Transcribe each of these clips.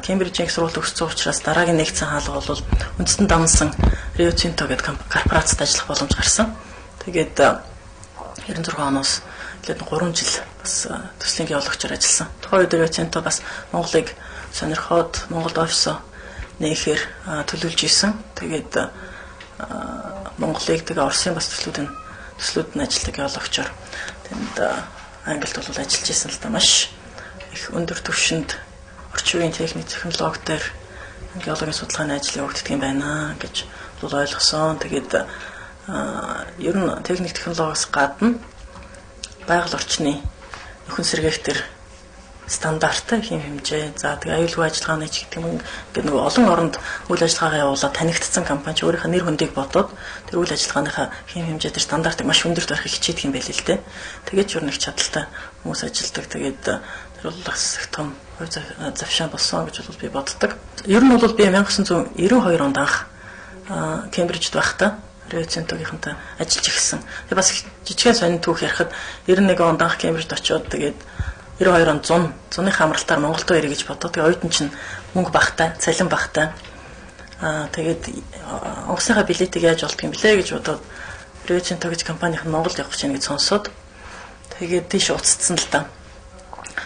Кембрижийн их сургуульд өссөн учраас дараагийн нэгдсэн хаалга бол үндэстэн дамнсан Rio Tinto гэдэг корпорацид ажиллах боломж гарсан. Тэгээд 96 оноос лээд 3 жил бас төслийн геологчоор ажилласан. Тухайн үед Rio Tinto бас Монголыг сонирхоод Монголд офисоо нээхээр төлөвлөж исэн. Тэгээд Монголыг тэгээ Оросын бас төслүүд нь ажилладаг геологчоор тэнд Англид бол ажиллаж исэн л да маш их өндөр түвшинд орчин үеийн техник технологи дээр геологийн судалгааны ажил явагддаг юм байна гэж бол ойлгосон. Тэгээд ер нь техник технологиос гадна байгаль орчны нөхөн сэргээх стандарттай хэм хэмжээ. За тэгээ аюулгүй ажиллагааны ч гэдэг юм ингээд нөгөө олон оронд үйл ажиллагаагаа явуулаад танигдсан компани өөрийнхөө нэр хүндийг бодоод тэр үйл ажиллагааныхаа хэм хэмжээ тэр стандартыг маш өндөрт барихыг хичээдэг юм байл л дээ. Тэгээд ч ер нь их чадaltaй хүмүүс ажилладаг. Тэгээд тэр бол бас их том завшаан болсон гэж бол би боддог. Ер нь бол би 1992 онд анх Кембрижд байхдаа Rio Tinto-гийнхантай ажиллаж ирсэн. Тэгээ бас жижигхэн сонин түүх ярихад 91 онд анх Кембрижд очиод тэгээд 92 онд зуны хамралтаар Монголд ирэх гэж бодоо. Тэгээ оюутан чинь мөнгө багтай, цалин багтай. Тэгээд онгоцныхаа билетийг яаж олдох юм блэ гэж бодоод Rio Tinto гэж компанийн Монголд явах гэж сонсоод тэгээд тийш уццсан л да.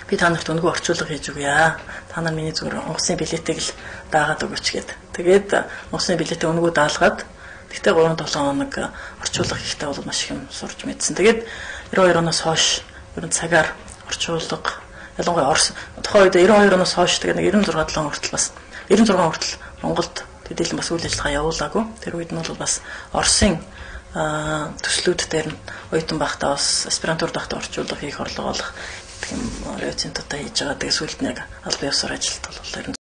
Би та нарт өнгөө орчуулга хийж өгье. Та нар миний зүгээр онгоцны билетийг л даагаад өгөөч гэд. Тэгээд онгоцны билетээ өнгөө даалгаад тэгтээ 3-7 хоног орчуулга хийхдээ бол маш их юм сурч мэдсэн. Тэгээд 92 оноос хойш ер нь цагаар орчуулга ялангуяа Орос тухайн үед 92 оноос хойш тэгээд 96 хүртэл бас 96 хүртэл Монголд тэдэлэн бас үйл ажиллагаа явуулаагүй. Тэр үед нь бол бас Оросын төслүүд дээр нь оюутан байхдаа бас аспирантур байхдаа орчуулга хийх орлого олох гэх юм Rio Tinto-тай хийж байгаа. Тэгээд сүүлд нэг албан ёсоор ажилт бол